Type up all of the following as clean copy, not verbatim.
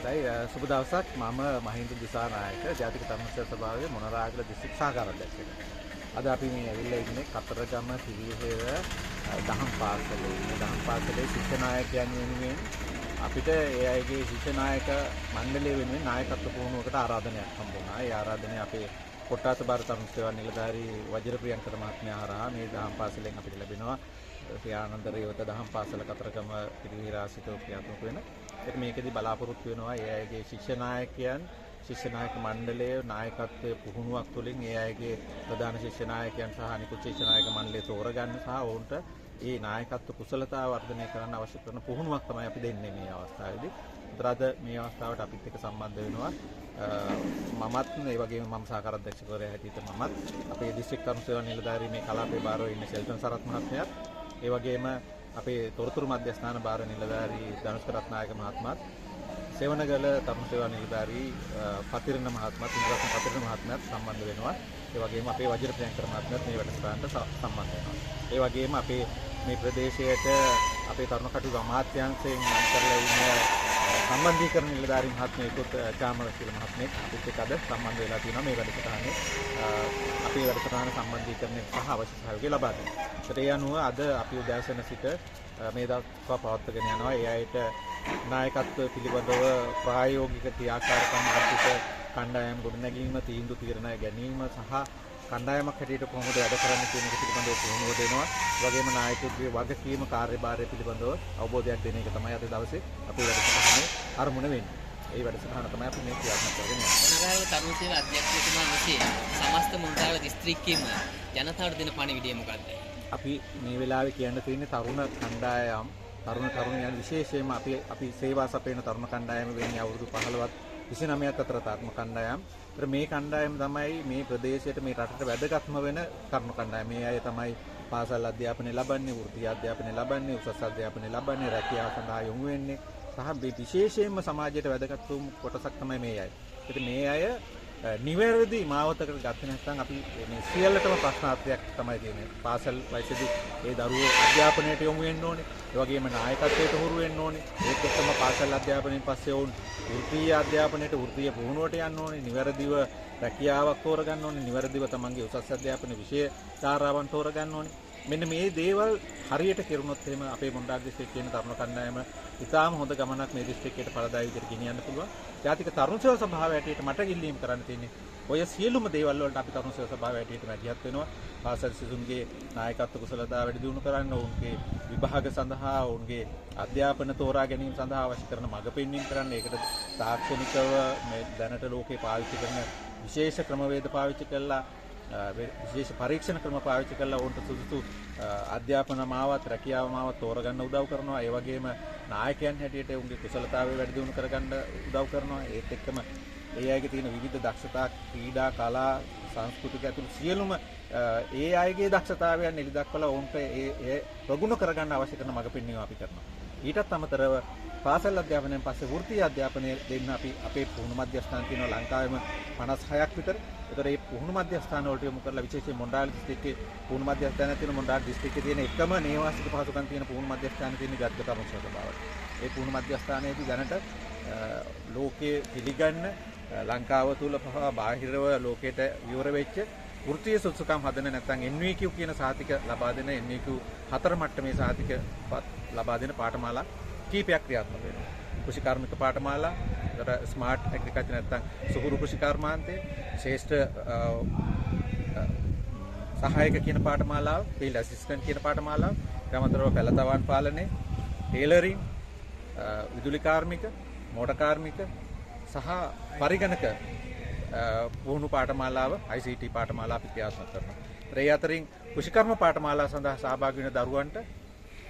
අවසරයි සුබ දවසක් මම මහින්ද දිසානායක ජාතික තරුණ සභාවේ මොනරාගල දිස්ත්‍රික් සහකාර අධ්‍යක්ෂක. අද අපි මේ ඇවිල්ලා ඉන්නේ කතරගම පිරිහෙව දහම් පාසලේ. මේ දහම් පාසලේ ශිෂ්‍ය නායකයන් වෙනුවෙන් අපිට ඒ අයගේ ශිෂ්‍ය නායක මණ්ඩලය වෙනුවෙන් නායකත්ව පුහුණුවකට ආරාධනයක් හම්බ වුණා. ඒ ආරාධනය අපේ කොට්ටාස භාරත තරුණ සේවා නිලධාරී වජිරප්‍රියංකර මහත්මයා හරහා මේ දහම් පාසලෙන් අපිට ලැබෙනවා. ශ්‍රියානන්ද රේවත දහම් පාසල කතරගම පිරිහිරාසිත ක්‍රියාත්මක වෙන. මේකෙදි බලාපොරොත්තු වෙනවා ඒ අයගේ ශිෂ්‍ය නායකයන් ශිෂ්‍ය නායක මණ්ඩලයේ නායකත්වයේ පුහුණුවක් තුළින් ඒ අයගේ ප්‍රධාන ශිෂ්‍ය නායකයන් සහ අනිකුත් ශිෂ්‍ය නායක මණ්ඩලය තෝරගන්න සහ ඔවුන්ට ඒ නායකත්ව කුසලතාව වර්ධනය කරන්න අවශ්‍ය කරන පුහුණුවක් තමයි අපි දෙන්නේ මේ අවස්ථාවේදී. අද මේ අවස්ථාවට අපිත් එක්ක සම්බන්ධ වෙනවා මමත් ඒ වගේම මම සහකාර අධ්‍යක්ෂකවරයා හැටියට මමත් අපේ දිස්ත්‍රික් තරුණ සේවා නිලධාරී මේ කලාපේ බාරව ඉන්න ෂෙල්ටන් සරත් මහත්මයාත් ඒ වගේම අපේ තොරතුරු මධ්‍යස්ථාන භාර නිලධාරී ධනුෂ්ක රත්නායක මහත්මයාත් සේවනගල තරුණ සේවා නිලධාරී පතිරණ මහත්මයාත් ඉන්ද්‍රරත්න පතිරණ මහත්මයාත් සම්බන්ධ වෙනවා. ඒ වගේම අපේ වජිරප්‍රියංකර මහත්මයාත් මේ වැඩසටහනට සම්බන්ධ වෙනවා. ඒ වගේම අපේ මේ ප්‍රදේශයට අපේ තරුණ කටයුතු අමාත්‍යාංශයෙන් මම කරලා ඉන්න සම්බන්ධීකරණ නිලධාරී මහත්මයෙකුත් චාමරසිල මහත්මයෙක් අපිත් එක්ක අද සම්බන්ධ වෙලා තියෙනවා මේ වැඩසටහනේ. අපේ වැඩසටහන සම්බන්ධීකරණය සහ අවශ්‍ය සහයෝගය ලබා දෙනවා. ඒ අනුව අද අපි උදෑසන සිට මේ දක්වා පවත්වාගෙන යනවා. ඒ අයට නායකත්ව පිළිබඳව ප්‍රායෝගික ක්‍රියාකාරකම් ආර්ථික කණ්ඩායම් ගොඩනැගීම තීන්දුව තීරණ ගැනීම සහ කණ්ඩායමක් හැටියට කොහොමද වැඩ කරන්න කියන එක පිළිබඳව පුහුණුව දෙනවා. ඒ වගේම නායකයෙකුගේ වගකීම කාර්යභාරය පිළිබඳව අවබෝධයක් දෙන එක තමයි අද දවසේ අපේ වැඩසටහනේ අරමුණ වෙන්නේ. ඒ වැඩසටහන තමයි අපි මේ ක්‍රියාත්මක කරගෙන යන්නේ. මොනරාගල තරුණ සේවා අධ්‍යක්ෂකතුමා විසින් සමස්ත මොනරාගල දිස්ත්‍රික්කයේම ජනතාවට දෙන පණිවිඩය මොකක්ද? අපි මේ වෙලාවේ කියන්න තියෙන්නේ තරුණ කණ්ඩායම් තරුණයන් විශේෂයෙන්ම අපි සේවා සපයන තරුණ කණ්ඩායම වෙන්නේ අවුරුදු 15ත් 29ත් අතර තරුණ කණ්ඩායම්. මේ කණ්ඩායම තමයි මේ ප්‍රදේශයට මේ රටට වැදගත්ම වෙන තරුණ කණ්ඩායම. මේ අය තමයි පාසල් අධ්‍යාපනය ලබන්නේ, වෘත්ති අධ්‍යාපනය ලබන්නේ, උසස් අධ්‍යාපනය ලබන්නේ, රැකියාව සඳහා යොමු වෙන්නේ සහ විශේෂයෙන්ම සමාජයට වැදගත් වූ කොටසක් තමයි මේ අය. ඉතින් මේ අය නිවැරදි මාවතකට ගත්තේ නැත්නම් අපි මේ සියල්ලටම ප්‍රශ්නාර්ථයක් තමයි තියෙන්නේ. පාසල් වයසේදී ඒ දරුවෝ අධ්‍යාපනයට යොමු වෙන්න ඕනේ. ඒ වගේම නායකත්වයට හුරු වෙන්න ඕනේ. ඒත් එක්කම පාසල් අධ්‍යාපනයෙන් පස්සේ වුන් වෘත්තීය අධ්‍යාපනයට වෘත්තීය පුහුණුවට යන්න ඕනේ. නිවැරදිව රැකියාවක් තෝරගන්න ඕනේ. නිවැරදිව තමන්ගේ උසස් අධ්‍යාපන විෂය ධාරාවන් තෝරගන්න ඕනේ. මෙන්න මේ දේවල් හරියට කෙරුණොත් එහෙම අපේ මොණරාගල දිස්ත්‍රික්කයේ තියෙන තරුණ කණ්ඩායම ඉතාම හොඳ ගමනක් මේ දිස්ත්‍රික්කයට පළදායි විදිහට ගෙනියන්න පුළුවන්. ජාතික තරුණ සේවා සභාව ඇටියට මට ඉල්ලීම් කරන්න තියෙන්නේ ඔය සියලුම දේවල් වලට අපි තරුණ සේවා සභාව ඇටියට මැදිහත් වෙනවා. පාසල් සිසුන්ගේ නායකත්ව කුසලතාව වැඩි දියුණු කරන්න, ඔවුන්ගේ විභාග සඳහා, ඔවුන්ගේ අධ්‍යාපන තෝරා ගැනීම සඳහා අවශ්‍ය කරන මඟ පෙන්වීම කරන්න. ඒකට තාක්ෂණිකව මේ දැනට ලෝකේ පාවිච්චි කරන විශේෂ ක්‍රමවේද පාවිච්චි කළා විශේෂ පරීක්ෂණ ක්‍රම පාවිච්චි කරලා ඔවුන්ට සුදුසු අධ්‍යාපන මාවත් රැකියාව මාවත් තෝරගන්න උදව් කරනවා. ඒ වගේම නායකයන් හැටියට උන්ගේ කුසලතාවය වැඩි දියුණු කරගන්න උදව් කරනවා. ඒත් එක්කම ඒ අයගේ තියෙන විවිධ දක්ෂතා, ක්‍රීඩා, කලා, සංස්කෘතික ඇතුළු සියලුම ඒ අයගේ දක්ෂතාවයන් එළිදක්වලා ඔවුන්ට ඒ ප්‍රගුණ කරගන්න අවශ්‍ය කරන මඟ පෙන්වීම අපි කරනවා. ඊටත් අමතරව පාසල් අධ්‍යාපනයෙන් පස්සේ වෘත්තීය අධ්‍යාපනය දෙන්න අපි අපේ පුහුණු මධ්‍යස්ථාන තියෙනවා ලංකාවෙම 56ක් විතර. ඒතර මේ පුහුණු මධ්‍යස්ථාන වලට යොමු කරලා විශේෂයෙන් මොණරාගල දිස්ත්‍රික්කයේ පුහුණු මධ්‍යස්ථානයක් තියෙන මොණරාගල දිස්ත්‍රික්කයේ තියෙන එකම නේවාසික පහසුකම් තියෙන පුහුණු මධ්‍යස්ථාන තියෙන ජාතික තරුණ සේවා සභාවට. ඒ පුහුණු මධ්‍යස්ථානයේදී දැනට ලෝකයේ පිළිගන්න ලංකාව තුල පහ බාහිරව ලෝකයට විවර වෙච්ච වෘත්තීය සුසුකම් හදන නැත්නම් NVQ කියන සාතික ලබා දෙන NVQ 4 මට්ටමේ සාතික ලබා දෙන පාඨමාලා කීපයක් ක්‍රියාත්මක වෙනවා. කෘෂිකාර්මික පාඨමාලා, ස්මාර්ට් ඇග්‍රිකල්චර් නැත්නම් සුහුරු කෘෂිකර්මාන්තය, ශ්‍රේෂ්ඨ සහායක කියන පාඨමාලාව, ෆීල්ඩ් ඇසිස්ටන්ට් කියන පාඨමාලාව, ගමතරව පළතවන් පාලනය, ටේලරින්, විදුලි කාර්මික, මෝටර් කාර්මික සහ පරිගණක පුහුණු පාඨමාලාව ICT පාඨමාලාව අපි ක්‍රියාත්මක කරනවා. ඒ අතරින් කෘෂිකර්ම පාඨමාලාව සඳහා සහභාගී වෙන දරුවන්ට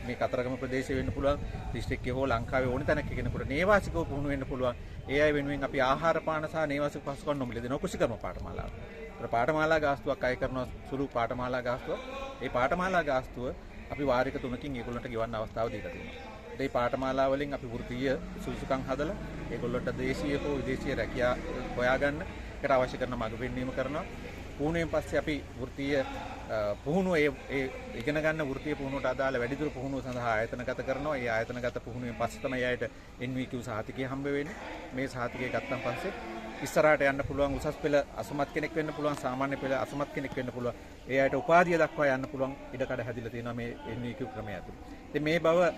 මේ කතරගම ප්‍රදේශයේ වෙන්න පුළුවන්, දිස්ත්‍රික්කයේ හෝ ලංකාවේ ඕන තැනක කෙනෙකුට නේවාසිකව පුහුණු වෙන්න පුළුවන්. ඒ අය වෙනුවෙන් අපි ආහාර පාන සහ නේවාසික පහසුකම් නොමිලේ දෙනවා කෘෂිකර්ම පාඨමාලාව. ඒතර පාඨමාලා ගාස්තුවක් අය කරන සුළු පාඨමාලා ගාස්තුව. ඒ පාඨමාලා ගාස්තුව අපි වාරික 3කින් ඒගොල්ලන්ට ගෙවන්න අවස්ථාව දීලා තියෙනවා. මේ පාඨමාලා වලින් අපි වෘත්තීය සුසුකම් හදලා ඒගොල්ලන්ට දේශීය හෝ විදේශීය රැකියාව හොයාගන්න ඒකට අවශ්‍ය කරන මඟ පෙන්වීම කරනවා. පුහුණුවෙන් පස්සේ අපි වෘත්තීය පුහුණුව ඒ ඉගෙන ගන්න වෘත්තීය පුහුණුවට අදාළ වැඩිදුර පුහුණුව සඳහා ආයතනගත කරනවා. ඒ ආයතනගත පුහුණුවෙන් පස්සේ තමයි අයට NVQ සහතිකය හම්බ වෙන්නේ. මේ සහතිකය ගත්තන් පස්සේ ඉස්සරහට යන්න පුළුවන් උසස් පෙළ අසමත් කෙනෙක් වෙන්න පුළුවන් සාමාන්‍ය පෙළ අසමත් කෙනෙක් වෙන්න පුළුවන් ඒ අයට උපාධිය දක්වා යන්න පුළුවන් ඉඩකඩ හැදිලා තියෙනවා මේ NVQ ක්‍රමය ඇතුළේ. ඉතින් මේ බව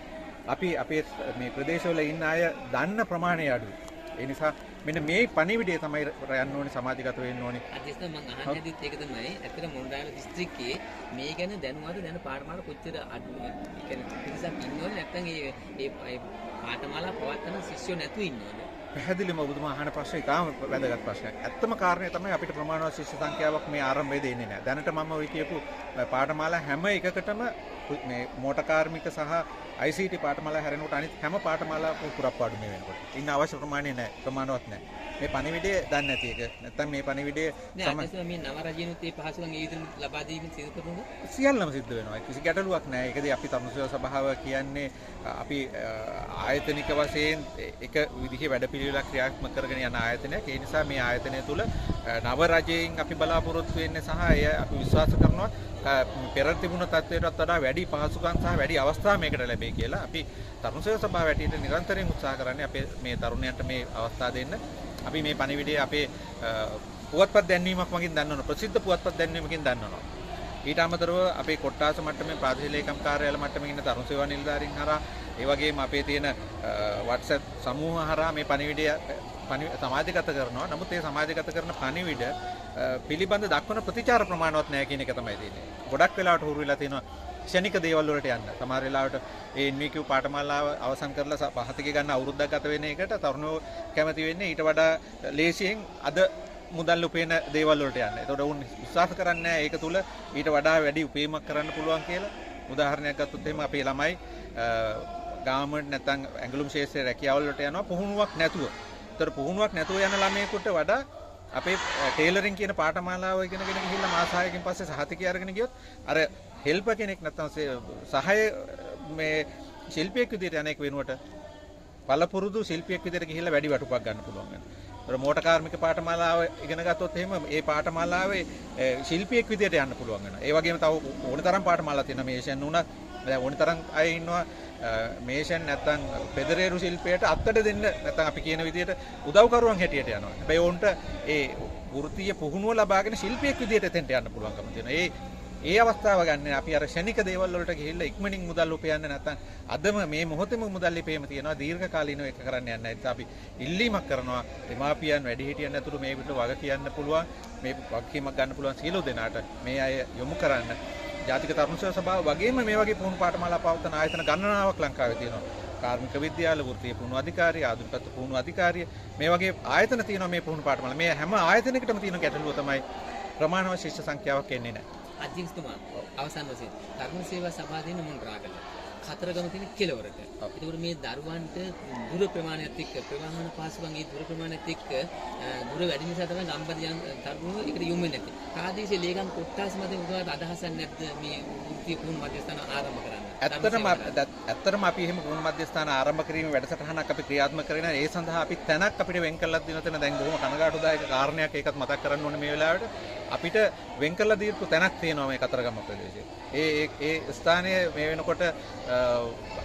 අපි අපේ මේ ප්‍රදේශවල ඉන්න අය දන්න ප්‍රමාණය අඩුයි. ඒ නිසා මෙන්න මේ පණිවිඩය තමයි යන්න ඕනේ සමාජගත වෙන්න ඕනේ. අධ්‍යක්ෂ මම අහන්න හදිත් ඒක තමයි ඇත්තට මොණරාගල දිස්ත්‍රික්කයේ මේ ගැන දැනුවත් දැන පාඨමාලා කොච්චර අඩු ඒ කියන්නේ පිරිසක් ඉන්නවද නැත්නම් ඒ පාඨමාලා පවත්වන ශිෂ්‍යයෝ නැතුව ඉන්නවද? පැහැදිලිම ඔබතුමා අහන ප්‍රශ්නේ ඉතාම වැදගත් ප්‍රශ්නයක්. ඇත්තම කාරණය තමයි අපිට ප්‍රමාණවත් ශිෂ්‍ය සංඛ්‍යාවක් මේ ආරම්භයේ දෙන්නේ නැහැ. දැනට මම ඔය කියපු පාඨමාලා හැම එකකටම මේ මෝටර් කාර්මික සහ ICT පාඨමාලා හැරෙනකොට අනිත් හැම පාඨමාලාවක පුරප්පාඩු මේ වෙනකොට. ඉන්න අවශ්‍ය ප්‍රමාණය නැහැ. ප්‍රමාණවත් නැහැ. මේ පණිවිඩය දන්නේ නැති එක. නැත්තම් මේ පණිවිඩය මේ නව රජිනුත් මේ පහසුකම් ඒ විදිහට ලබා දීමෙන් සිදු කරනද? සියල්ලම සිද්ධ වෙනවා. කිසි ගැටලුවක් නැහැ. ඒකදී අපි තරුණ සේවා සභාව කියන්නේ අපි ආයතනික වශයෙන් එක විදිහේ වැඩපිළිවෙලක් ක්‍රියාත්මක කරගෙන යන ආයතනයක්. ඒ නිසා මේ ආයතනය තුළ නව රජයෙන් අපි බලාපොරොත්තු වෙන්නේ සහ එය අපි විශ්වාස කරනවා පෙර තිබුණ තත්ත්වයටත් වඩා වැඩි පහසුකම් සහ වැඩි අවස්ථා මේකට ලැබෙයි කියලා. අපි තරුණ සේවා සභාව හැටියට නිරන්තරයෙන් උත්සාහ කරන්නේ අපේ මේ තරුණයන්ට මේ අවස්ථාව දෙන්න. අපි මේ පණිවිඩය අපේ පුවත්පත් දැන්වීමක් මගින් දන්වනවා. ප්‍රසිද්ධ පුවත්පත් දැන්වීමකින් දන්වනවා. ඊට අමතරව අපේ කොට්ටාස මට්ටමේ ප්‍රාදේශීය ලේකම් කාර්යාල මට්ටමේ ඉන්න තරුණ සේවා නිලධාරීන් හරහා ඒ වගේම අපේ තියෙන WhatsApp සමූහ හරහා මේ පණිවිඩය සමාජගත කරනවා. නමුත් ඒ සමාජගත කරන පණිවිඩ පිළිබඳ දක්වන ප්‍රතිචාර ප්‍රමාණවත් නැහැ කියන එක තමයි තියෙන්නේ. ගොඩක් වෙලාවට හුරු වෙලා තියෙනවා ක්ෂණික දේවල් වලට යන්න. සමහර වෙලාවට ඒ NVQ පාඨමාලාව අවසන් කරලා පහතික ගන්න අවුරුද්දක් ගත වෙන එකට තරුණයෝ කැමති වෙන්නේ ඊට වඩා ලේසියෙන් අද මුදල් උපයන දේවල් වලට යන්න. ඒතකොට උන් විශ්වාස කරන්නේ නැහැ ඒක තුල ඊට වඩා වැඩි උපයීමක් කරන්න පුළුවන් කියලා. උදාහරණයක් ගත්තොත් එහෙම අපේ ළමයි ගාමන්ට් නැත්නම් ඇඟලුම් ශාස්ත්‍රයේ රැකියාවල් වලට යනවා පුහුණුවක් නැතුව. ඒතර පුහුණුවක් නැතුව යන ළමයෙකුට වඩා අපේ ටේලරින් කියන පාඨමාලාව ඉගෙනගෙන ගිහිල්ලා මාස 6කින් පස්සේ සහතිකය අරගෙන ගියොත් අර හෙල්පර් කෙනෙක් නැත්නම් සහාය මේ ශිල්පියෙක් විදිහට යන එක වෙනුවට පළපුරුදු ශිල්පියෙක් විදිහට ගිහිල්ලා වැඩි වටුපක් ගන්න පුළුවන් වෙනවා. ඒතර මෝටර් කාර්මික පාඨමාලාව ඉගෙන ගත්තොත් එහෙම ඒ පාඨමාලාවේ ශිල්පියෙක් විදිහට යන්න පුළුවන් වෙනවා. ඒ වගේම තව ඕනතරම් පාඨමාලා තියෙනවා. මේෂන් උනත් දැන් ඕනතරම් අය ඉන්නවා මේෂන් නැත්නම් පෙදරේරු ශිල්පයට අත්තට දෙන්න නැත්නම් අපි කියන විදිහට උදව්කරුවන් හැටියට යනවා. හැබැයි ඕන්ට ඒ වෘත්තීය පුහුණුව ලබාගෙන ශිල්පියෙක් විදිහට එතෙන්ට යන්න පුළුවන්කම තියෙනවා. ඒ අවස්ථාව ගන්න අපි අර ෂණික දේවල් වලට ගිහිල්ලා ඉක්මනින් මුදල් උපයන්න නැත්නම් අදම මේ මොහොතේම මුදල් ඉපේම තියෙනවා දීර්ඝ කාලීනව එක කරන්න යන්න නැහැ. අපි ඉල්ලීමක් කරනවා දෙමාපියන් වැඩිහිටියන් ඇතුළු මේ විදිහට වග කියන්න පුළුවන් මේ වගකීමක් ගන්න පුළුවන් සියලු දෙනාට මේ අය යොමු කරන්න. ජාතික තරුණ සේවා සභාව වගේම මේ වගේ පුහුණු පාඨමාලා පවත්වන ආයතන ගණනාවක් ලංකාවේ තියෙනවා. කාර්මික විද්‍යාල, වෘත්තීය පුහුණු අධිකාරිය, ආධුනික පුහුණු අධිකාරිය මේ වගේ ආයතන තියෙනවා මේ පුහුණු පාඨමාලා. මේ හැම ආයතනයකටම තියෙන ගැටලුව තමයි ප්‍රමාණවත් ශිෂ්‍ය සංඛ්‍යාවක් එන්නේ නැහැ. අධ්‍යක්ෂතුමා අවසන් වශයෙන් තරුණ සේවා සභාව දෙන මොණරාගල කතරගම තියෙන කෙළවරට. ඒකෝර මේ දරුවන්ට දුර ප්‍රමාණයත් එක්ක ප්‍රවාහන පාසුකම් ඒ දුර ප්‍රමාණයත් එක්ක දුර වැඩි නිසා තමයි ගම්බද තරුණෝ ඒකට යොමු වෙන්නේ නැත්තේ. ප්‍රාදේශීය ලේකම් කොට්ටාස මත උගාට අදහසක් නැද්ද මේ වෘත්තීය පුහුණු මධ්‍යස්ථාන ආරම්භ කරන්න? ඇත්තටම අපි එහෙම පුහුණු මධ්‍යස්ථාන ආරම්භ කිරීමේ වැඩසටහනක් අපි ක්‍රියාත්මක කරගෙන ඒ සඳහා අපි තැනක් අපිට වෙන් කරලා දෙන තැන දැන් බොහොම කනගාටුදායක කාරණයක් ඒකත් මතක් කරන්න ඕනේ මේ වෙලාවට. අපිට වෙන් කරලා දීපු තැනක් තියෙනවා මේ කතරගම ප්‍රදේශයේ. ඒ ස්ථානයේ මේ වෙනකොට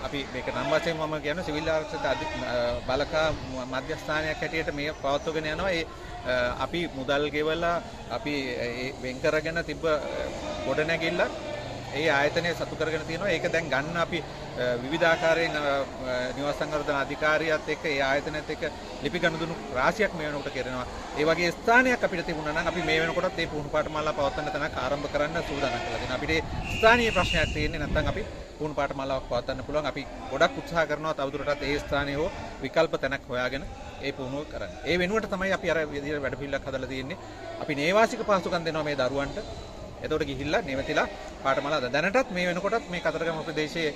අපි මේක නම් වශයෙන් මම කියන්නේ සිවිල් ආරක්ෂක බලකා මධ්‍යස්ථානයක් හැටියට මේ පවත්වගෙන යනවා. අපි මුදල් ගෙවලා අපි වෙන් කරගෙන තිබ්බ ගොඩනැගිල්ලක් ඒ ආයතනය සතු කරගෙන තියෙනවා. ඒක දැන් ගන්න අපි විවිධාකාරයෙන් නිවාස සංවර්ධන අධිකාරියත් එක්ක ඒ ආයතනයත් එක්ක ලිපි ගනුදෙනු රාශියක් මේ වෙනකොට කරනවා. ඒ වගේ ස්ථානයක් අපිට තිබුණා නම් අපි මේ වෙනකොටත් මේ පුහුණු පාඨමාලා පවත්වන්න තැනක් ආරම්භ කරන්න සූදානම් කරලා තියෙනවා. අපිට ස්ථානීය ප්‍රශ්නයක් තියෙන්නේ නැත්නම් අපි පුහුණු පාඨමාලාවක් පවත්වන්න පුළුවන්. අපි ගොඩක් උත්සාහ කරනවා තවදුරටත් ඒ ස්ථානයේ හෝ විකල්ප තැනක් හොයාගෙන ඒ පුහුණුව කරන්න. ඒ වෙනුවට තමයි අපි අර විදිහට වැඩපිළිවෙලක් හදලා තියෙන්නේ. අපි නේවාසික පහසුකම් දෙනවා මේ දරුවන්ට. එතකොට ගිහිල්ලා නැවතිලා පාඨමාලා දැනටත් මේ වෙනකොටත් මේ කතරගම ප්‍රදේශයේ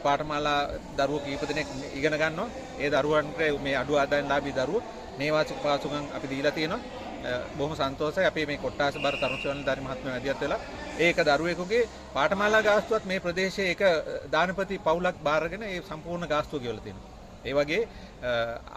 පාඨමාලා දරුවෝ කීප දෙනෙක් ඉගෙන ගන්නවා. ඒ දරුවන්ට මේ අඩු ආදායම්ලාභී දරුවෝ නේවාසික පහසුකම් අපි දීලා තියෙනවා. බොහොම සන්තෝෂයි අපි මේ කොට්ටාස බර තරුණ සේවා නිලධාරි මහත්මයා වැඩියත් වෙලා ඒක දරුවෙකුගේ පාඨමාලා ගාස්තුවත් මේ ප්‍රදේශයේ එක දානපති පවුලක් බාරගෙන ඒ සම්පූර්ණ ගාස්තුව ගෙවලා තියෙනවා. ඒ වගේ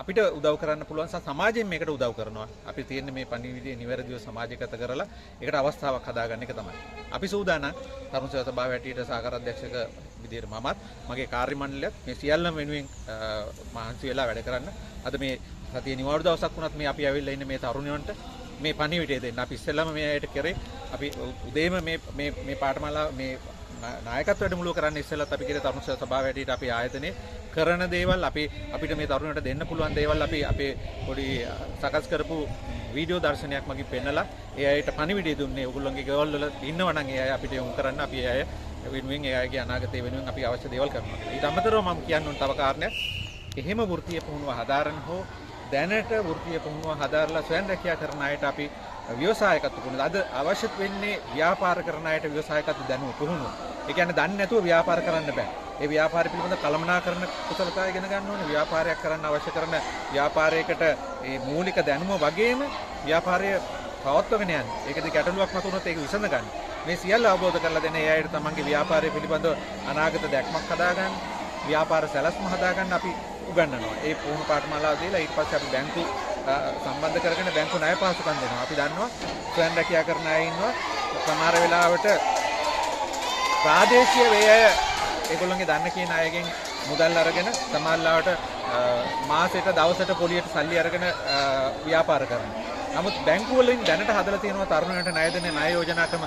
අපිට උදව් කරන්න පුළුවන් සමාජයෙන් මේකට උදව් කරනවා. අපි තියෙන්නේ මේ පණිවිඩය නිවැරදිව සමාජගත කරලා ඒකට අවස්ථාවක් හදාගන්න එක තමයි. අපි සූදානම් තරුණ සේවා සභාව හැටියට සහකාර අධ්‍යක්ෂක විදියට මමත් මගේ කාර්ය මණ්ඩලයත් මේ සියල්ලම වෙනුවෙන් මහන්සි වෙලා වැඩ කරන්න. අද මේ සතිය නිවාඩු දවසක් වුණත් මේ අපි ඇවිල්ලා ඉන්නේ මේ තරුණයන්ට මේ පණිවිඩය දෙන්න. අපි ඉස්සෙල්ලාම මේ අයට කරේ අපි උදේම මේ පාඨමාලා මේ නායකත්ව වැඩමුළුව කරන්න ඉස්සෙල්ලත් අපි කියේ තරුණ සභාව වැඩිට අපි ආයතනයේ කරන දේවල් අපිට මේ තරුණයට දෙන්න පුළුවන් දේවල් අපි අපේ පොඩි සකස් කරපු වීඩියෝ දර්ශනයක් මගින් පෙන්නලා ඒ අයට පණිවිඩය දුන්නේ. ඔයගොල්ලෝගේ ගෙවල් වල ඉන්නවා නම් ඒ අය අපිට යොමු කරන්න අපි ඒ අය වෙනුවෙන් ඒ අයගේ අනාගතය වෙනුවෙන් අපි අවශ්‍ය දේවල් කරනවා. ඊට අමතරව මම කියන්න ඕන තව කාරණයක්. එහෙම වෘත්තීය පුහුණුව හදාරන හෝ දැනට වෘත්තීය පුහුණුව හදාරලා ස්වයං රැකියා කරන අයට අපි ව්‍යවසායකත්ව පුහුණුව. අද අවශ්‍ය වෙන්නේ ව්‍යාපාර කරන අයට ව්‍යවසායකත්ව දැනුම පුහුණුව. ඒ කියන්නේ දන්නේ නැතුව ව්‍යාපාර කරන්න බෑ. ඒ ව්‍යාපාර පිළිබඳ කළමනාකරණ කුසලතාවය ඉගෙන ගන්න ඕනේ. ව්‍යාපාරයක් කරන්න අවශ්‍ය කරන ව්‍යාපාරයකට ඒ මූලික දැනුම වගේම ව්‍යාපාරය පවත්වගෙන යන්න. ඒකද ගැටලුවක් මතුනොත් ඒක විසඳ ගන්න. මේ සියල්ල අවබෝධ කරලා දෙන ඒ අයට තමන්ගේ ව්‍යාපාරය පිළිබඳ අනාගත දැක්මක් හදාගන්න, ව්‍යාපාර සැලැස්ම හදාගන්න අපි උගන්වනවා. ඒ පුහුණු පාඨමාලාව දීලා ඊට පස්සේ අපි බැංකු සම්බන්ධ කරගෙන බැංකු ණය පහසුකම් දෙනවා. අපි දන්නවා ස්වයං රැකියා කරන අය ඉන්නවා. සමහර වෙලාවට ප්‍රාදේශීය වේ අය ඒගොල්ලන්ගේ දන්න කියන අයගෙන් මුදල් අරගෙන සමහරවිට මාසෙට දවසට පොලියට සල්ලි අරගෙන ව්‍යාපාර කරනවා. නමුත් බැංකු වලින් දැනට හදලා තියෙනවා තරුණයන්ට ණය දෙන්නේ ණය යෝජනා ක්‍රම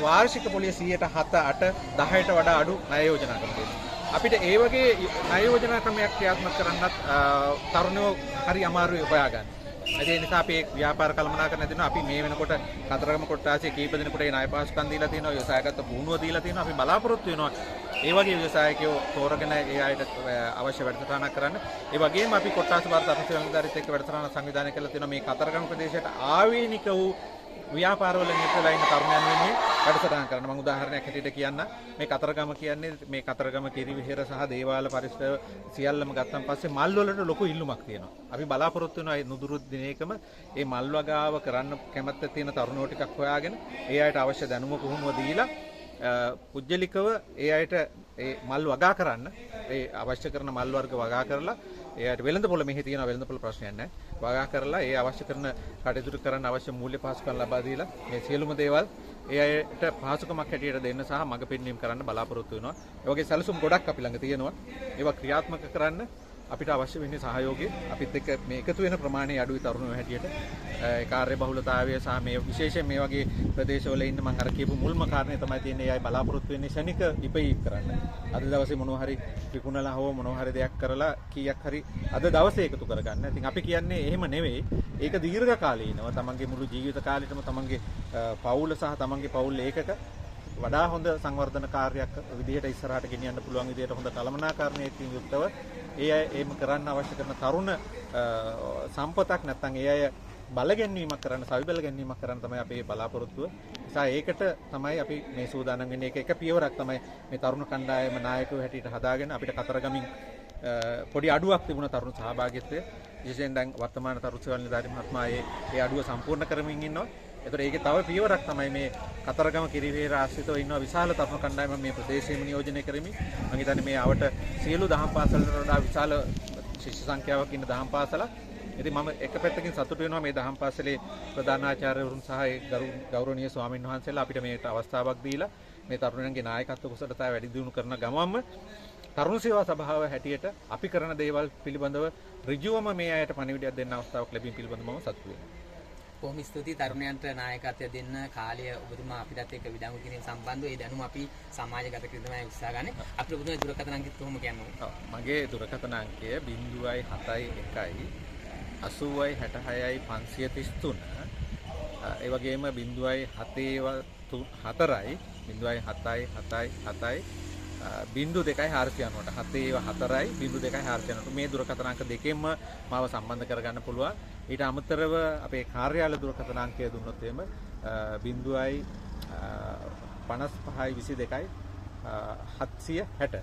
වාර්ෂික පොලිය 107 8 10ට වඩා අඩු ණය යෝජනා ක්‍රම තියෙනවා. අපිට ඒ වගේ ණය යෝජනා ක්‍රමයක් ක්‍රියාත්මක කරන්නත් තරුණයෝ හරි අමාරුයි හොයාගන්න. ඒ නිසා අපි ව්‍යාපාර කළමනාකරන දෙනවා. අපි මේ වෙනකොට කතරගම කොට්ටාසිය කීප දෙනෙකුට ඒ ණය පාසුකම් දීලා තියෙනවා. ව්‍යවසායගත පුහුණුව දීලා තියෙනවා. අපි බලාපොරොත්තු වෙනවා ඒ වගේ ව්‍යවසායකයෝ තෝරගෙන ඒ අයට අවශ්‍ය වැඩසටහනක් කරන්න. ඒ වගේම අපි කොට්ටාස ಭಾರತ අපේ වෙළඳාරිත් එක්ක වැඩසටහන සංවිධානය කරලා තියෙනවා. මේ කතරගම ප්‍රදේශයට ආවේනික වූ ව්‍යාපාරවල නිරතලා ඉන්න තරුණයන් වෙනුවෙන් වැඩසටහන් කරන්න. මම උදාහරණයක් හැටියට කියන්න. මේ කතරගම කියන්නේ මේ කතරගම කිරිවිහෙර සහ දේවාල පරිසර සියල්ලම ගත්තන් පස්සේ මල් වලට ලොකු ඉල්ලුමක් තියෙනවා. අපි බලාපොරොත්තු වෙනවා මේ නුදුරු දිනේකම මේ මල් වගාව කරන්න කැමැත්ත තියෙන තරුණයෝ ටිකක් හොයාගෙන ඒ අයට අවශ්‍ය දැනුම පුහුණුව දීලා පුජ්‍යලිකව ඒ අයට ඒ මල් වගා කරන්න ඒ අවශ්‍ය කරන මල් වර්ග වගා කරලා ඒ අයට වෙළඳපොළ මෙහි තියෙන වෙළඳපොළ ප්‍රශ්නයක් නැහැ. වගා කරලා ඒ අවශ්‍ය කරන කටයුතු කරන්න අවශ්‍ය මූල්‍ය පහසුකම් ලබා දීලා මේ සියලුම දේවල් ඒ අයට පහසුකමක් හැටියට දෙන්න සහ මඟ පෙන්වීම කරන්න බලාපොරොත්තු වෙනවා. ඒ වගේ සැලසුම් ගොඩක් අපි ළඟ තියෙනවා. ඒවා ක්‍රියාත්මක කරන්න අපිට අවශ්‍ය වෙන්නේ සහයෝගය. අපිත් එක්ක මේ එකතු වෙන ප්‍රමාණය අඩුයි තරුණයෝ හැටියට. ඒ කාර්ය බහුලතාවය සහ මේ විශේෂයෙන් මේ වගේ ප්‍රදේශවල ඉන්න මම අර කියපු මුල්ම කාරණේ තමයි තියෙන්නේ. අය බලාපොරොත්තු වෙන්නේ ශනික ඉපයීම් කරන්න. අද දවසේ මොනවා හරි විකුණලා හෝ මොනවා හරි දෙයක් කරලා කීයක් හරි අද දවසේ එකතු කරගන්න. ඉතින් අපි කියන්නේ එහෙම නෙවෙයි. ඒක දීර්ඝ කාලීනව තමන්ගේ මුළු ජීවිත කාලෙටම තමන්ගේ පවුල සහ තමන්ගේ පවුල් ඒකක වඩා හොඳ සංවර්ධන කාර්යයක් විදිහට ඉස්සරහට ගෙනියන්න පුළුවන් විදිහට හොඳ කළමනාකරණයකින් යුක්තව ඒ අය එහෙම කරන්න අවශ්‍ය කරන තරුණ සම්පතක් නැත්නම් ඒ අය බල ගැන්වීමක් කරන්න, සවිබල ගැන්වීමක් කරන්න තමයි අපේ බලාපොරොත්තුව. නිසා ඒකට තමයි අපි මේ සූදානම් වෙන්නේ. ඒක එක පියවරක් තමයි මේ තරුණ කණ්ඩායම නායකයෝ හැටියට හදාගෙන අපිට කතරගමින් පොඩි අඩුවක් තිබුණ තරුණ සහභාගීත්වය. විශේෂයෙන් දැන් වර්තමාන තරුණ සේවා නිලධාරි මහත්මයා ඒ අඩුව සම්පූර්ණ කරමින් ඉන්නවා. ඒතර ඒකේ තව පියවරක් තමයි මේ කතරගම කිරිවේර ආශ්‍රිතව ඉන්න විශාල තරුණ කණ්ඩායම මේ ප්‍රදේශයේම නියෝජනය කරමින් මම හිතන්නේ මේ අවට සියලු දහම් පාසල් වලට විශාල ශිෂ්‍ය සංඛ්‍යාවක් ඉන්න දහම් පාසලක්. ඉතින් මම එක පැත්තකින් සතුටු වෙනවා මේ දහම් පාසලේ ප්‍රධානාචාර්යවරුන් සහ ඒ ගෞරවනීය ස්වාමීන් වහන්සේලා අපිට මේකට අවස්ථාවක් දීලා මේ තරුණයන්ගේ නායකත්ව කුසලතාවය වැඩි දියුණු කරන ගමන්ම තරුණ සේවා සභාව හැටියට අපි කරන දේවල් පිළිබඳව ඍජුවම මේ අයට පණිවිඩයක් දෙන්න අවස්ථාවක් ලැබීම පිළිබඳව මම සතුටු වෙනවා. බොහොම ස්තුතියි තරුණයන්ට නායකත්වය දෙන්න කාලය ඔබතුමා අපිටත් එක්ක විඩංගු කිරීම සම්බන්ධව ඒ දැනුම අපි සමාජගත කිරීම තමයි උත්සාහ ගන්න. අපිට ඔබතුමා දුරකථන අංකෙත් කොහොම කියන්නේ? මගේ දුරකථන අංකය 071 80යි 66යි 533. ඒ වගේම 0.74යි 0.7යි 7යි 02යි 490ට 7 4යි 02යි 490 මේ දුරකථන අංක දෙකෙන්ම මාව සම්බන්ධ කරගන්න පුළුවන්. ඊට අමතරව අපේ කාර්යාලය දුරකථන අංකය දුන්නොත් එහෙම 0.55යි 22යි 760